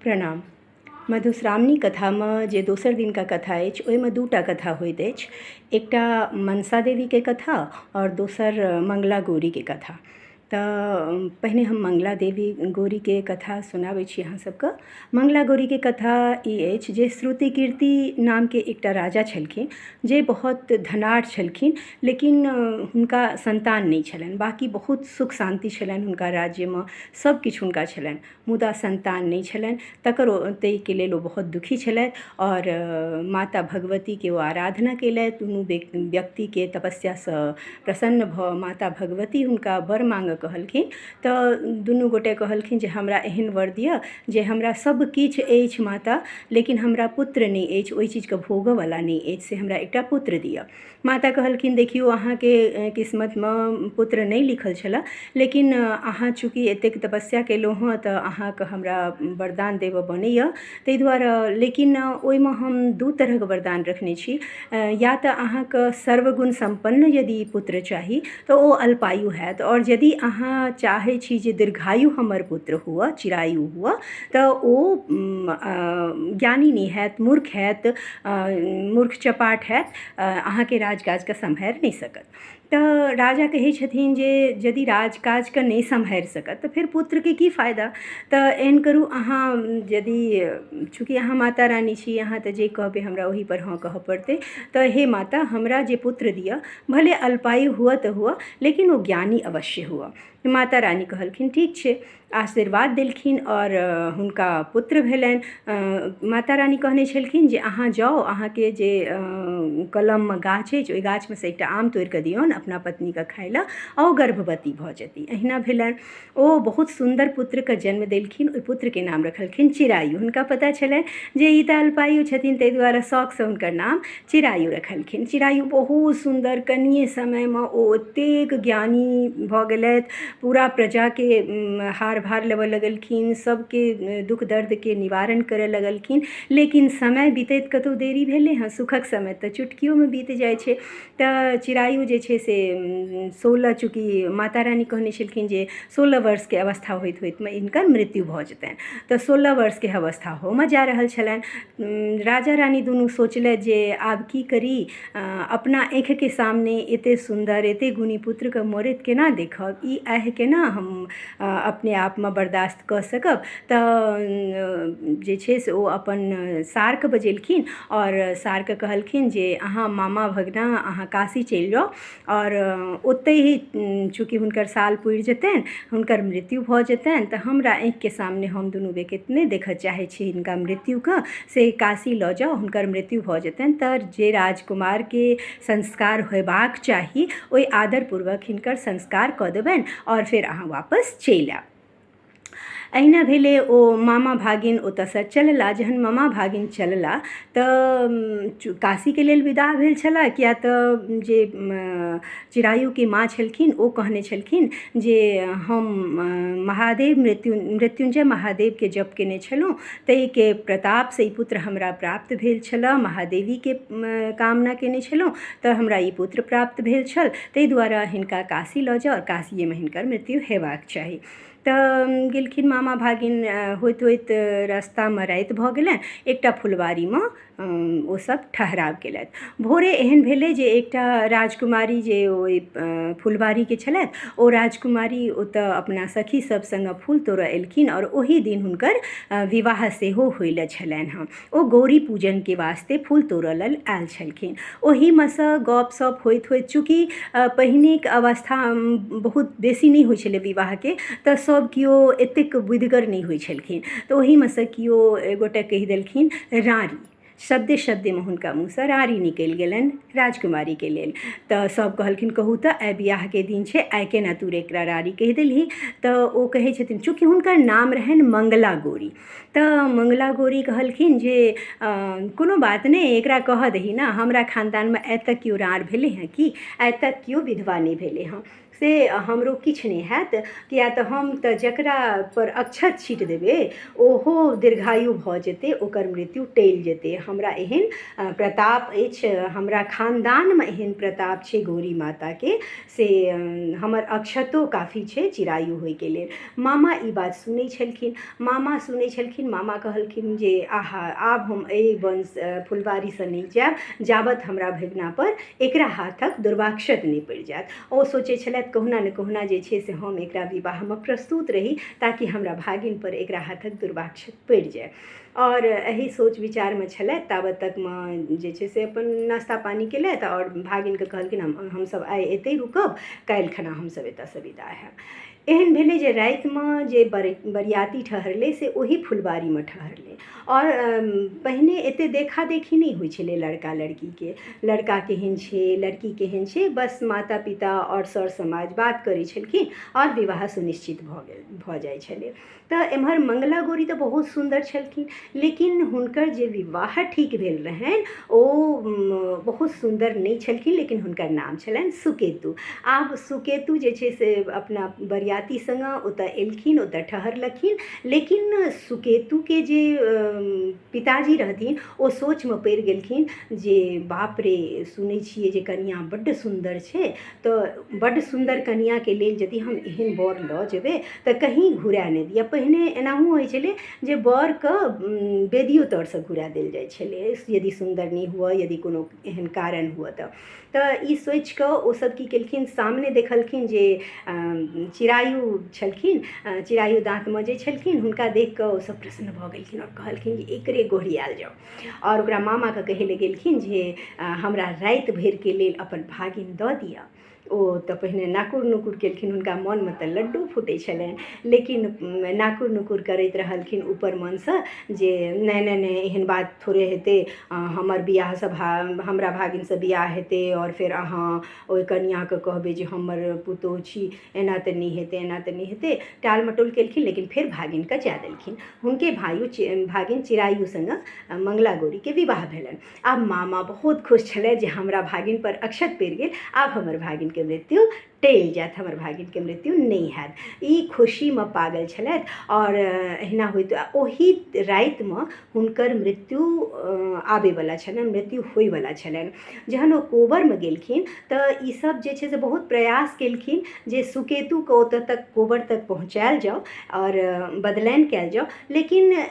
प्रणाम। मधुश्रावणी कथा में जे दोसर दिन का कथा अछि ओहिमे दूटा कथा होइत अछि। एकटा मनसा देवी के कथा और दोसर मंगला गौरी के कथा। तऽ पहिने हम मंगला देवी गौरी के कथा सुनाबै छी अहाँ सबके। मंगला गौरी के कथा ई अछि जे श्रुतिकीर्ति नाम के एकटा राजा छलखिन जे बहुत धनाढ़ छलखिन, लेकिन हुनका संतान नहीं छलनि। बाकी बहुत सुख शांति छलनि हुनका राज्य में, सब किछु हुनका छलनि, मुदा संतान नहीं छलनि। ताहिके लेल ओ बहुत दुखी छलथि और माता भगवती के ओ आराधना केलथि। दुनू व्यक्ति के तपस्या से प्रसन्न भऽ माता भगवती हुनका वर मांगऽ कहलखिन। तऽ दुनू गोटे कहलखिन जे हमरा एहन वर दिअ जे हमरा सब किछु अछि माता, लेकिन हमरा पुत्र नहीं अछि, ओहि चीज के भोगऽ वाला नहीं अछि, से हमरा एकटा पुत्र दिअ। माता कहलखिन देखियौ अहाँ के किस्मत में पुत्र नहीं लिखल छला, लेकिन अहाँ चूँकि एतेक तपस्या केलहुँ हँ तऽ अहाँके हमरा वरदान देबऽ बनैए। ताहि दुआरे लेकिन ओहिमे हम दू तरहक वरदान रखने छी। या तऽ अहाँके सर्वगुण संपन्न यदि पुत्र चाही तऽ ओ अल्पायु हैत, और यदि अहाँ चाहै छी जे दीर्घायु हमर पुत्र हुअ, चिरायु हुअ, तऽ ओ ज्ञानी नहीं हैत, मूर्ख हैत, मूर्ख चपाट हैत, अहाँके राजकाज के सम्हारि नहीं सकत। तऽ राजा कहै छथिन जे यदि राजकाज के नहीं सम्हारि सकत तऽ फेर पुत्र के की फायदा। तऽ एहन करू अहाँ, यदि चूँकि अहाँ माता रानी छी, अहाँ तऽ जे कहबै हमरा ओही पर हाँ कहऽ पड़तै। तऽ हे माता हमरा जे पुत्र दिअ, भले अल्पायु हुअ तऽ हुअ, लेकिन ओ ज्ञानी अवश्य हुअ। माता रानी कहलखिन ठीक छै, आशीर्वाद देलखिन और हुनका पुत्र भेलनि। माता रानी कहने छलखिन जे अहाँ जाउ, अहाँके जे कलम में गाछ अछि ओहि गाछ में से एकटा आम तोड़ि कऽ दियौन अपना पत्नी के खाय लए, आ ओ गर्भवती भऽ जेती। अहिना भेलनि। ओ बहुत सुंदर पुत्र के जन्म देलखिन। ओहि पुत्र के नाम रखलखिन चिरायु। हुनका पता छलनि जे ई तऽ अल्पायु छथिन, ताहि दुआरे शौक से हुनकर नाम चिरायु रखलखिन। चिरायु बहुत सुंदर, कनिये समय में ओ एतेक ज्ञानी भऽ गेलथि, पूरा प्रजा के हार भार लेबऽ लगलखिन, सबके दुख दर्द के निवारण करऽ लगलखिन। लेकिन समय बीतैत कतौ देरी भेलै हँ, सुखक समय तऽ चुटकियों में बीत जाइ छै। तऽ चिरायु जे छै से 16, चूँकि माता रानी कहने छलखिन जे 16 वर्ष के अवस्था होइत होइत में हिनकर मृत्यु भऽ जेतनि, तऽ 16 वर्ष के अवस्था होमऽ जा रहल छलनि। राजा रानी दुनू सोचलथि जे आब की करी, अपना आँखि के सामने एते सुंदर, एते गुणी पुत्र के मरैत केना देखब, ई आह केना हम अपने आप में बर्दाश्त कऽ सकब। तऽ जे छै से ओ अपन सारके बजेलखिन और सारके कहलखिन जे अहाँ मामा भगना अहाँ काशी चलि जाउ, और ओतहि ही चूँकि हुनकर साल पुरि जेतनि, हुनकर मृत्यु भऽ जेतनि, तऽ हमरा आँखिके सामने हम दुनू बेकत नहि देखऽ चाहै छी हिनका मृत्युके, से काशी लऽ जाउ, हुनकर मृत्यु भऽ जेतनि। तऽ जे राजकुमारके संस्कार होयबाक चाही ओहि आदरपूर्वक हिनकर संस्कार कऽ देबनि और फेर अहाँ वापस चलि आयब। अहिना भेलै। ओ मामा भागिन ओतऽसँ चलला। जहन मामा भागिन चलला तऽ काशी के लेल विदा भेल छला, किया तऽ जे चिरायु के माँ छलखिन ओ कहने छलखिन जे हम महादेव मृत्युंजय महादेव के जप केने छलहुँ, ताहिके प्रताप से ई पुत्र हमरा प्राप्त भेल छल। महादेवी के कामना केने छलहुँ तऽ हमरा ई पुत्र प्राप्त भेल छल, ताहि दुआरे हिनका काशी लऽ जाउ और काशिये में हिनकर मृत्यु हेबाक चाही। तऽ गेलखिन मामा भागिन। होइत होइत रास्ता में राति भऽ गेलनि। एकटा फुलवारी में ओ सब ठहराव केलथि। भोरे एहन भेलै जे एकटा राजकुमारी जे ओहि फुलवारी के छलथि, ओ राजकुमारी ओतऽ अपना सखी सब संग फूल तोड़ऽ एलखिन और ओही दिन हुनकर विवाह सेहो होइले छलनि हँ। ओ गौरी पूजन के वास्ते फूल तोड़ऽ लेल आयल छलखिन। ओही में सँ गप सप होइत होइत, चूँकि पहिनेक अवस्था बहुत बेसी नहीं होइ छलै विवाह के, तऽ सब कियो एतेक बुधिगर नहीं होइ छलखिन। तऽ ओही में सँ कियो एगोटे कहि देलखिन रारी। शब्दे शब्दे में हुनका मुँह सँ रारी निकलि गेलनि राजकुमारी के लेल। तऽ सब कहलखिन कहू तऽ आइ बियाह के दिन छै, आइ केना तू एकरा रारी कहि देलही। तऽ ओ कहै छथिन, चूँकि हुनकर नाम रहनि मंगला गौरी, तऽ मंगला गौरी कहलखिन जे कोनो बात नहीं, एकरा कहऽ दही ना, हमरा खानदान में आइ तक कियो रार भेलै हँ कि, आइ तक कियो विधवा नहीं भेलै हँ। से हमरो किछु नहि हैत, किया तऽ हम तऽ जकरा पर अक्षत छीट देबै ओहो दीर्घायु भऽ जेतै, ओकर मृत्यु टलि जेतै। हमरा एहन प्रताप अछि, हमरा खानदानमे एहन प्रताप छै गौरी माताके, से हमर अक्षतो काफ़ी छै चिरायु होइके लेल। मामा ई बात सुनै छलखिन, मामा कहलखिन जे आहा आब हम एहि वंश फुलवारीसँ नहि जायब जाबत हमरा भगिनापर एकरा हाथक दुर्वाक्षत नहि पड़ि जायत। ओ सोचै छलथि कहुना ने कहुना जे छै से हम एकरा विवाहमे प्रस्तुत रही ताकि हमरा भागिनपर एकरा हाथक दुर्वाक्षत पड़ि जाय। और एही सोच विचारमे छलथि ताबत तकमे जे छै से अपन नाश्ता पानी केलथि और भागिनके कहलखिन हमसब आइ एतै रुकब, काल्हि खना हमसब एतऽसँ विदा हैब। एहन भेलै जे रातिमे जे बरियाती ठहरलै से ओही फुलबारीमे ठहरलै। और पहिने एतेक देखा देखी नहि होइ छलै लड़का लड़कीके, लड़का केहन छै लड़की केहन छै, बस माता पिता और सर समाज बात करै छलखिन और विवाह सुनिश्चित भऽ जाइ छलै। तऽ एम्हर मंगला गौरी तऽ बहुत सुन्दर छलखिन, लेकिन हुनकर जे विवाह ठीक भेल रहनि ओ बहुत सुन्दर नहि छलखिन, लेकिन हुनकर नाम छलनि सुकेतु। आब सुकेतु जे छै से अपना बरियाती सङ्गे ओतऽ एलखिन, ओतऽ ठहरलखिन, लेकिन सुकेतुके जे पिताजी रहथिन ओ सोचमे पड़ि गेलखिन जे बाप रे सुनै छियै जे कनिआँ बड्ड सुन्दर छै, तऽ बड्ड सुन्दर कनिआँके लेल यदि हम एहन बर लऽ जेबै तऽ कहीं घुरा नहि दिअ। पहिने एनाहु होइ छलै जे बरके बेदियो तरसँ घुरा देल जाइ छलै यदि सुन्दर नहि हुअ, यदि कोनो एहन कारण हुअ तऽ ई सोचि कऽ ओसब की केलखिन, सामने देखलखिन जे चिरायु छलखिन, चिरायु दाँत मजै छलखिन, हुनका देखि कऽ ओसब प्रसन्न भऽ गेलखिन और कहलखिन जे एकरे गोहरियाल जाउ। और ओकरा मामाके कहै लए गेलखिन जे हमरा राति भरिके लेल अपन भागिन दऽ दिअ। ओ तऽ पहिने नाकुर नुकुर केलखिन, हुनका मोनमे तऽ लड्डू फूटै छलनि, लेकिन नाकुर नुकुर करैत रहलखिन ऊपर मनसँ जे नहि नहि नहि एहन बात थोड़े हेतै, हमर बिआहसँ हमरा भागिनसँ बिआह हेतै और फेर अहाँ ओहि कनिआँके कहबै जे हमर पुतोह छी, एना तऽ नहि हेतै, एना तऽ नहि हेतै। टाल मटोल केलखिन, लेकिन फेर भागिनके जा देलखिन। हुनके भागिन चिरायु सङ्गे मंगला गौरीके विवाह भेलनि। आब मामा बहुत खुश छलथि जे हमरा भागिनपर अक्षत पड़ि गेल, आब हमर भागिनके मृत्यु टलि जायत, हमर भागिनके मृत्यु नहि हैत। ई खुशीमे पागल छलथि और एहिना होइत ओही रातिमे हुनकर मृत्यु आबैवला छलनि, मृत्यु होइवला छलनि। जहन ओ कोबरमे गेलखिन तऽ ईसब जे छै से बहुत प्रयास केलखिन जे सुकेतुके ओतऽ तक कोबर तक पहुँचायल जाउ और बदलाइन कयल जाउ, लेकिन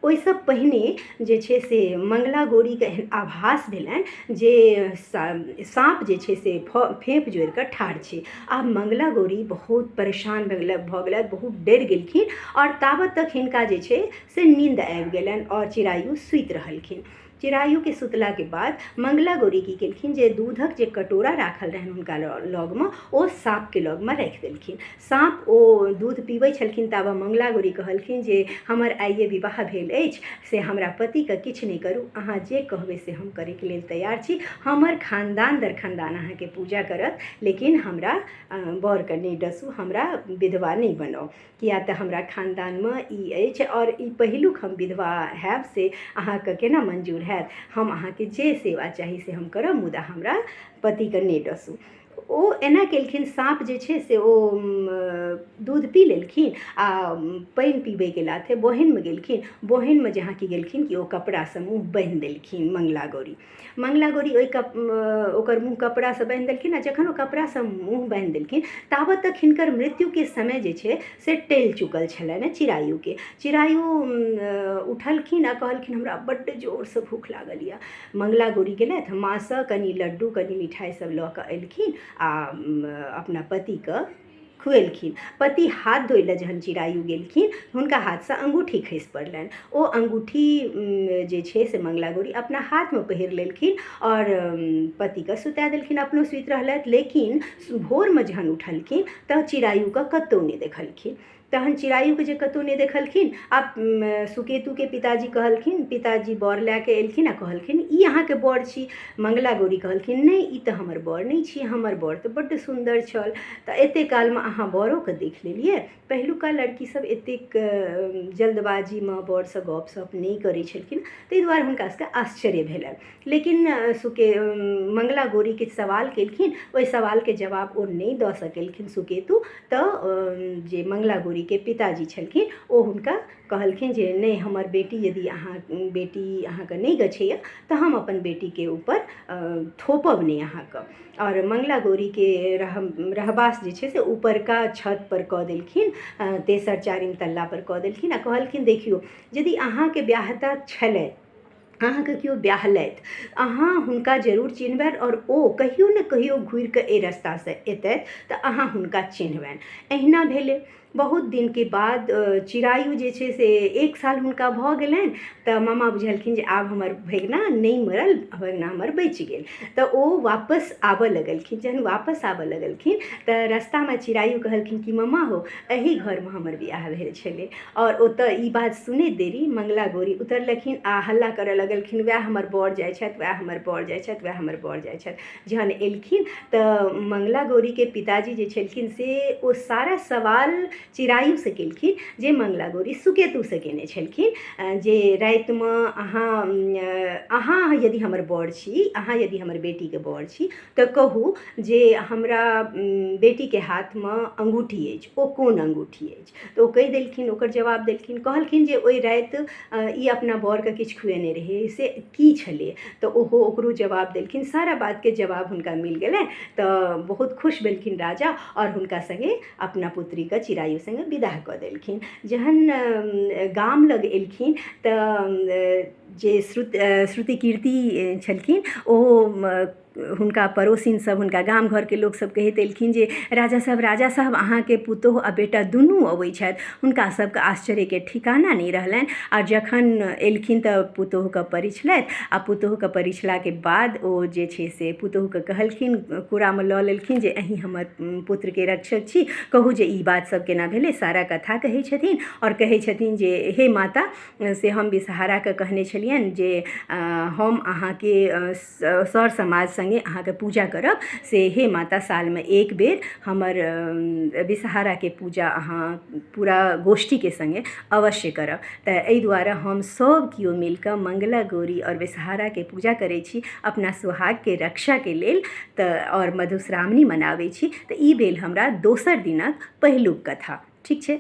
ओहिसँ पहिने जे छै से मंगला गौरीके एहन आभास भेलनि जे साँप जे छै से फेँप जोड़िकऽ ठाढ़ छै। आब मंगला गौरी बहुत परेशान भऽ गेलथि, बहुत डरि गेलखिन और ताबत तक हिनका जे छै से नींद आबि गेलनि और चिरायु सुति रहलखिन। चिरायुके सुतलाके बाद मंगला गौरी की केलखिन जे दूधक जे कटोरा राखल रहनि हुनका लगमे ओ साँपके लगमे राखि देलखिन। साँप ओ दूध पीबै छलखिन ताबे मंगला गौरी कहलखिन जे हमर आइए विवाह भेल अछि, से हमरा पतिके किछु नहि करू, अहाँ जे कहबै से हम करैके लेल तैयार छी, हमर खानदान दर खानदान अहाँके पूजा करत, लेकिन हमरा बरके नहि डसू, हमरा विधवा नहि बनाउ, किया तऽ हमरा खानदानमे ई अछि और ई पहिलुक हम विधवा हैब से अहाँके केना मंजूर हैत। हम अहाँके जे सेवा चाही से हम करब, मुदा हमरा पतिके नहि डसू। ओ एना केलखिन, साँप जे छै से ओ दूध पी लेलखिन आ पानि पीबैके लाथे बोहनिमे गेलखिन। बोहनिमे जहाँ कि गेलखिन कि ओ कपड़ासँ मुँह बान्हि देलखिन मंगला गौरी ओहि ओकर मुँह कपड़ासँ बान्हि देलखिन आ जखन ओ कपड़ासँ मुँह बान्हि देलखिन ताबत तक हिनकर मृत्युके समय जे छै से टलि चुकल छलनि चिरायुके। चिरायु उठलखिन आ कहलखिन हमरा बड्ड जोरसँ भूख लागल यऽ। मंगला गौरी गेलथि, माँसँ कनि लड्डू कनि मिठाइ सब लऽ कऽ एलखिन आ अपना पतिके खुएलखिन। पति हाथ धोइ लए जहन चिरायु गेलखिन हुनका हाथसँ अंगूठी खसि पड़लनि। ओ अंगूठी जे छै से मंगला गौरी अपना हाथमे पहिर लेलखिन और पतिके सुता देलखिन, अपनो सुति रहलथि। लेकिन भोरमे जहन उठलखिन तऽ चिरायुके कतहु नहि देखलखिन। तहन चिड़ायुके जे कतहु नहि देखलखिन, आब सुकेतुके पिताजी कहलखिन, पिताजी बर लए कऽ एलखिन आ कहलखिन ई अहाँके बर छी। मंगला गौरी कहलखिन नहि, ई तऽ हमर बर नहि छी, हमर बर तऽ बड्ड सुन्दर छल। तऽ एतेक कालमे अहाँ बरोके देख लेलियै। पहिलुका लड़कीसभ एतेक जल्दबाजीमे बरसँ गपशप नहि करै छलखिन, ताहि दुआरे हुनका सभके आश्चर्य भेलनि। लेकिन मंगला गौरी किछु सवाल केलखिन, ओहि सवालके जवाब ओ नहि दऽ सकेलखिन सुकेतु। तऽ जे मंगला गौरीके पिताजी छलखिन ओ हुनका कहलखिन जे नहि, हमर बेटी यदि अहाँके नहि गछैए तऽ हम अपन बेटीके ऊपर थोपब नहि अहाँके। और मंगला गौरीके रहबास जे छै से ऊपरका छत पर कऽ देलखिन, तेसर चारिम तल्ला पर कऽ देलखिन आ कहलखिन देखियौ, यदि अहाँके ब्याहता छलै, अहाँके केओ ब्याहलथि, अहाँ हुनका जरूर चिन्हबनि और ओ कहियो ने कहियो घुरि कऽ एहि रस्तासँ एतथि तऽ अहाँ हुनका चिन्हबनि। अहिना भेलै। बहुत दिनके बाद चिड़ायु जे छै से 1 साल हुनका भऽ गेलनि, तऽ मामा बुझलखिन जे आब हमर भगिना नहि मरल, भगिना हमर बचि गेल। तऽ ओ वापस आबऽ लगलखिन। जहन वापस आबऽ लगलखिन तऽ रस्तामे चिड़ायु कहलखिन कि मामा हो, एही घरमे हमर बियाह भेल छलै। और ओतऽ ई बात सुनैत देरी मंगला गौरी उतरलखिन आ हल्ला करऽ लगलखिन, वएह हमर बर जाइ छथि, वएह हमर बर जाइ छथि, वएह हमर बर जाइ छथि। जहन एलखिन तऽ मंगला गौरीके पिताजी जे छलखिन से ओ सारा सवाल चिड़ायुसँ केलखिन जे मंगला गौरी सुकेतुसँ केने छलखिन, जे रातिमे अहाँ यदि हमर बर छी, अहाँ यदि हमर बेटीके बर छी तऽ कहू जे हमरा बेटीके हाथमे अंगूठी अछि, ओ कोन अंगूठी अछि। तऽ ओ कहि देलखिन, ओकर जवाब देलखिन, कहलखिन जे ओहि राति ई अपना बरके किछु खुएने रहै, से की छलै। तऽ ओहो ओकरो जवाब देलखिन, सारा बातके जवाब हुनका मिल गेलनि। तऽ बहुत खुश भेलखिन राजा और हुनका संगे अपना पुत्रीके चिड़ायु संगे विदा कऽ देलखिन। जहन गाम लग एलखिन तऽ जे श्रुतिकीर्ति छलखिन ओ हुनका पड़ोसिन सब, हुनका गाम घरके लोक सब कहैत एलखिन जे राजा साहब अहाँके पुतोह आ बेटा दुनू अबै छथि। हुनका सबके आश्चर्यके ठिकाना नहि रहलनि। आ जखन एलखिन तऽ पुतोहके परिछलथि आ पुतोहके परिछलाके बाद ओ जे छै से पुतोहके कहलखिन, कोरामे लऽ लेलखिन जे अहीं हमर पुत्रके रक्षक छी, कहू जे ई बात सब केना भेलै। सारा कथा कहै छथिन और कहै छथिन जे हे माता, से हम विषहाराके कहने छलियनि जे हम अहाँके सर समाज संगे अहाँके पूजा करब, से हे माता सालमे एक बेर हमर विषहाराके पूजा अहाँ पूरा गोष्ठीके संगे अवश्य करब। तऽ एहि दुआरे हम सब केओ मिलकऽ मंगला गौरी और विषहाराके पूजा करै छी अपना सुहागके रक्षाके लेल, तऽ और मधुश्रावणी मनाबै छी। तऽ ई भेल हमरा दोसर दिनक पहिलुक कथा। ठीक छै।